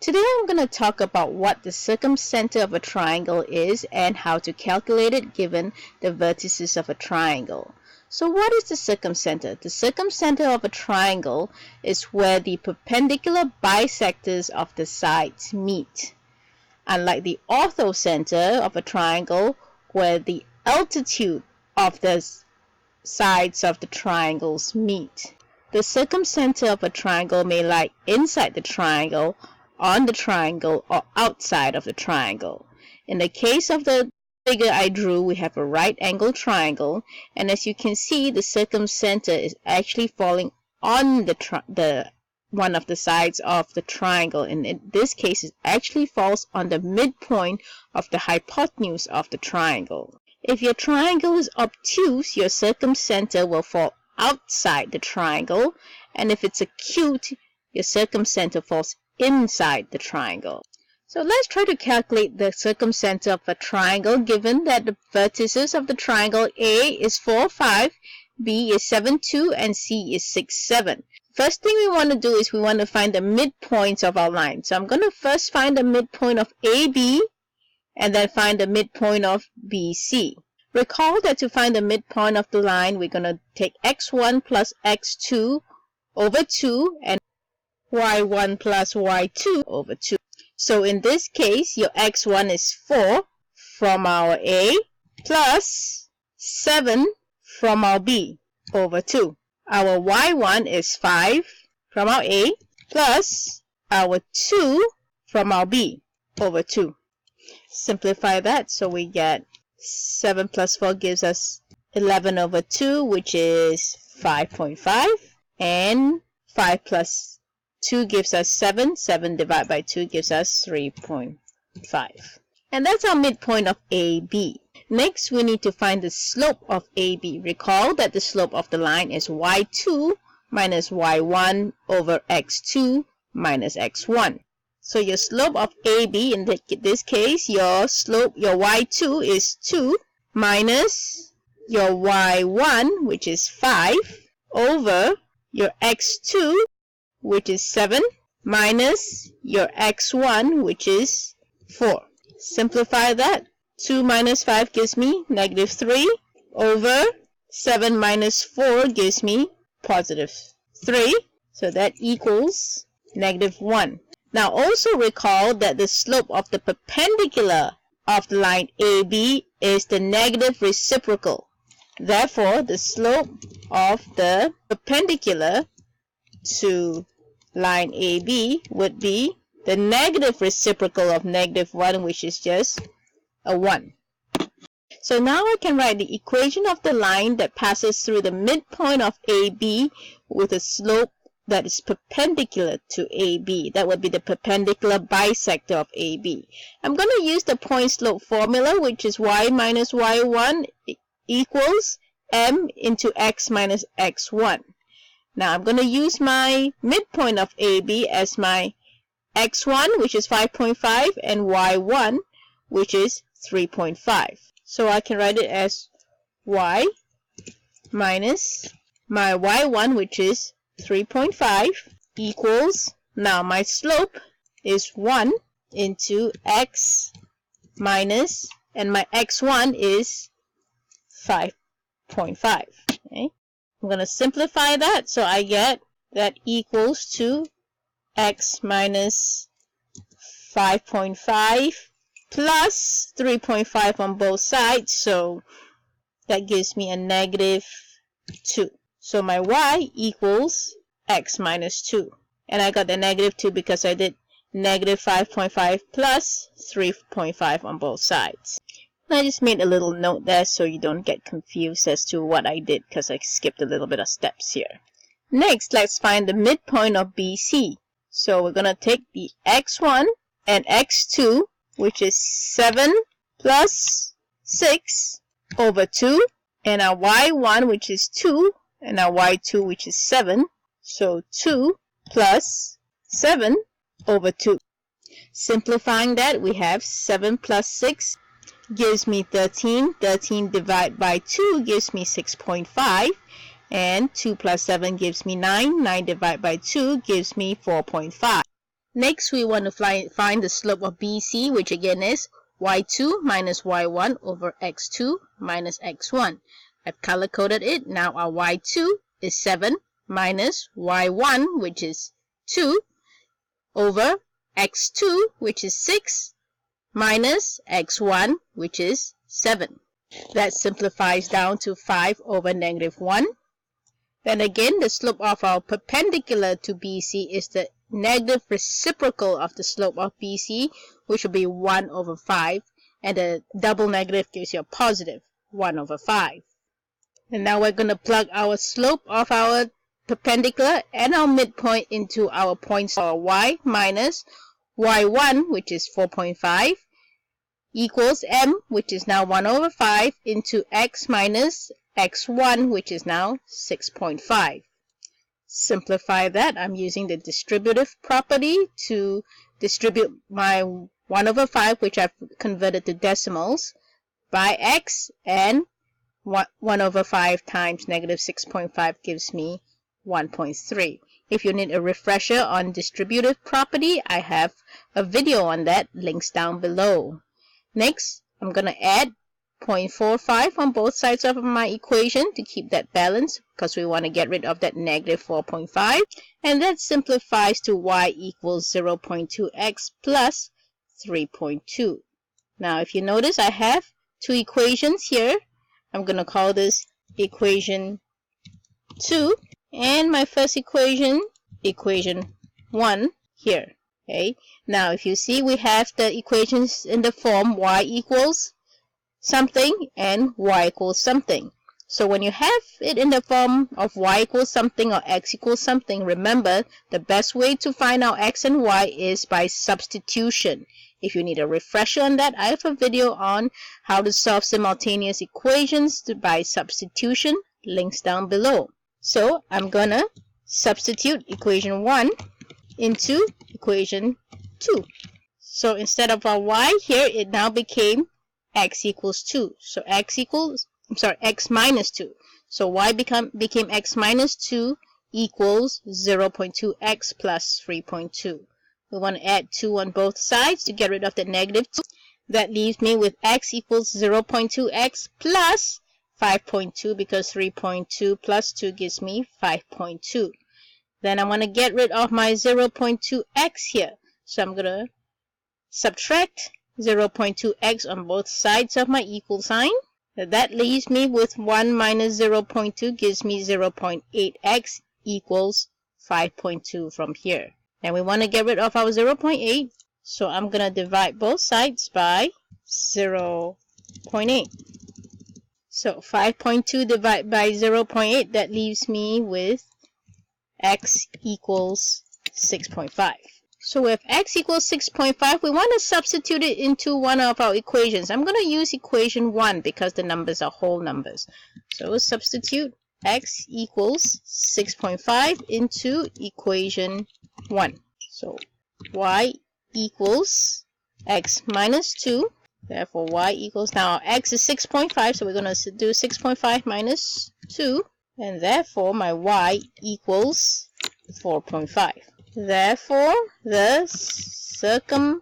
Today I'm going to talk about what the circumcenter of a triangle is and how to calculate it given the vertices of a triangle. So what is the circumcenter? The circumcenter of a triangle is where the perpendicular bisectors of the sides meet. Unlike the orthocenter of a triangle, where the altitude of the sides of the triangles meet. The circumcenter of a triangle may lie inside the triangle, on the triangle, or outside of the triangle. In the case of the figure I drew, we have a right angle triangle, and as you can see, the circumcenter is actually falling on the one of the sides of the triangle, and in this case it actually falls on the midpoint of the hypotenuse of the triangle. If your triangle is obtuse, your circumcenter will fall outside the triangle, and if it's acute, your circumcenter falls inside the triangle. So let's try to calculate the circumcenter of a triangle given that the vertices of the triangle A is 4, 5, B is 7, 2, and C is 6, 7. First thing we want to do is we want to find the midpoints of our line. So I'm going to first find the midpoint of AB and then find the midpoint of BC. Recall that to find the midpoint of the line, we're going to take x1 plus x2 over 2 and y1 plus y2 over 2. So in this case, your x1 is 4 from our A plus 7 from our B over 2. Our y1 is 5 from our A plus our 2 from our B over 2. Simplify that, so we get 7 plus 4 gives us 11 over 2, which is 5.5, and 5 plus 2 gives us 7. 7 divided by 2 gives us 3.5. And that's our midpoint of AB. Next, we need to find the slope of AB. Recall that the slope of the line is y2 minus y1 over x2 minus x1. So your slope of AB, in this case, your y2 is 2 minus your y1, which is 5, over your x2, which is 7, minus your x1, which is 4. Simplify that. 2 minus 5 gives me negative 3, over 7 minus 4 gives me positive 3. So that equals negative 1. Now also recall that the slope of the perpendicular of the line AB is the negative reciprocal. Therefore, the slope of the perpendicular to line AB would be the negative reciprocal of negative 1, which is just a 1. So now I can write the equation of the line that passes through the midpoint of AB with a slope that is perpendicular to AB. That would be the perpendicular bisector of AB. I'm going to use the point slope formula, which is y minus y1 equals m into x minus x1. Now I'm going to use my midpoint of AB as my x1, which is 5.5, and y1, which is 3.5. So I can write it as y minus my y1, which is 3.5, equals, now my slope is 1 into x minus, and my x1 is 5.5. Okay? I'm going to simplify that, so I get that equals to x minus 5.5 plus 3.5 on both sides, so that gives me a negative 2. So my y equals x minus 2. And I got the negative 2 because I did negative 5.5 plus 3.5 on both sides. And I just made a little note there so you don't get confused as to what I did because I skipped a little bit of steps here. Next, let's find the midpoint of BC. So we're going to take the x1 and x2, which is 7 plus 6 over 2, and our y1, which is 2, and our y2, which is 7. So 2 plus 7 over 2. Simplifying that, we have 7 plus 6 gives me 13. 13 divided by 2 gives me 6.5. And 2 plus 7 gives me 9. 9 divided by 2 gives me 4.5. Next, we want to find the slope of BC, which again is y2 minus y1 over x2 minus x1. I've color-coded it. Now our y2 is 7 minus y1, which is 2, over x2, which is 6, minus x1, which is 7. That simplifies down to 5 over negative 1. Then again, the slope of our perpendicular to BC is the negative reciprocal of the slope of BC, which will be 1 over 5. And the double negative gives you a positive 1 over 5. And now we're going to plug our slope of our perpendicular and our midpoint into our points for y minus y1, which is 4.5, equals m, which is now 1 over 5, into x minus x1, which is now 6.5. Simplify that. I'm using the distributive property to distribute my 1 over 5, which I've converted to decimals, by x, and 1 over 5 times negative 6.5 gives me 1.3. If you need a refresher on distributive property, I have a video on that, links down below. Next, I'm going to add 0.45 on both sides of my equation to keep that balance, because we want to get rid of that negative 4.5. And that simplifies to y equals 0.2x plus 3.2. Now, if you notice, I have two equations here. I'm going to call this equation 2, and my first equation, equation 1 here. Okay. Now, if you see, we have the equations in the form y equals something and y equals something. So when you have it in the form of y equals something or x equals something, remember the best way to find out x and y is by substitution. If you need a refresher on that, I have a video on how to solve simultaneous equations by substitution, links down below. So I'm gonna substitute equation 1 into equation 2. So instead of our y here, it now became x equals 2. So x minus 2. So y became x minus 2 equals 0.2x plus 3.2. We want to add 2 on both sides to get rid of the negative 2. That leaves me with x equals 0.2x plus 5.2, because 3.2 plus 2 gives me 5.2. Then I want to get rid of my 0.2x here. So I'm going to subtract 0.2x on both sides of my equal sign. That leaves me with 1 minus 0.2 gives me 0.8x equals 5.2 from here. And we want to get rid of our 0.8. So I'm going to divide both sides by 0.8. So 5.2 divided by 0.8, that leaves me with x equals 6.5. So with x equals 6.5, we want to substitute it into one of our equations. I'm going to use equation 1 because the numbers are whole numbers. So we'll substitute x equals 6.5 into equation 1. So y equals x minus 2. Therefore, y equals, now x is 6.5, so we're going to do 6.5 minus 2. And therefore, my y equals 4.5. Therefore, the circumcenter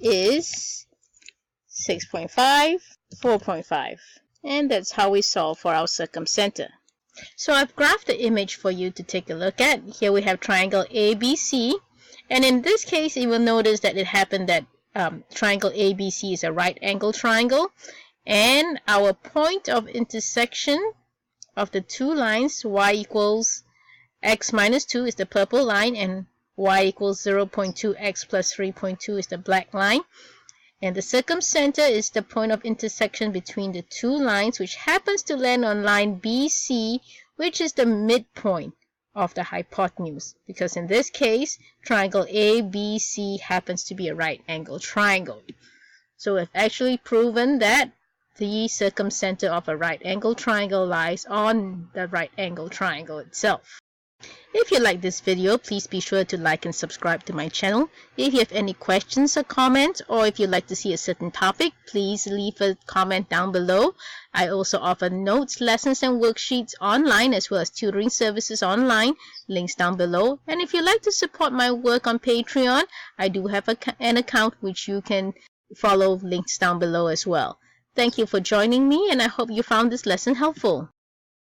is 6.5, 4.5. And that's how we solve for our circumcenter. So I've graphed the image for you to take a look at. Here we have triangle ABC. And in this case, you will notice that it happened that triangle ABC is a right angle triangle. And our point of intersection of the two lines, y equals x minus 2 is the purple line, and y equals 0.2x plus 3.2 is the black line. And the circumcenter is the point of intersection between the two lines, which happens to land on line BC, which is the midpoint of the hypotenuse. Because in this case, triangle ABC happens to be a right angle triangle. So we've actually proven that the circumcenter of a right angle triangle lies on the right angle triangle itself. If you like this video, please be sure to like and subscribe to my channel. If you have any questions or comments, or if you'd like to see a certain topic, please leave a comment down below. I also offer notes, lessons, and worksheets online, as well as tutoring services online. Links down below. And if you'd like to support my work on Patreon, I do have an account which you can follow, links down below as well. Thank you for joining me, and I hope you found this lesson helpful.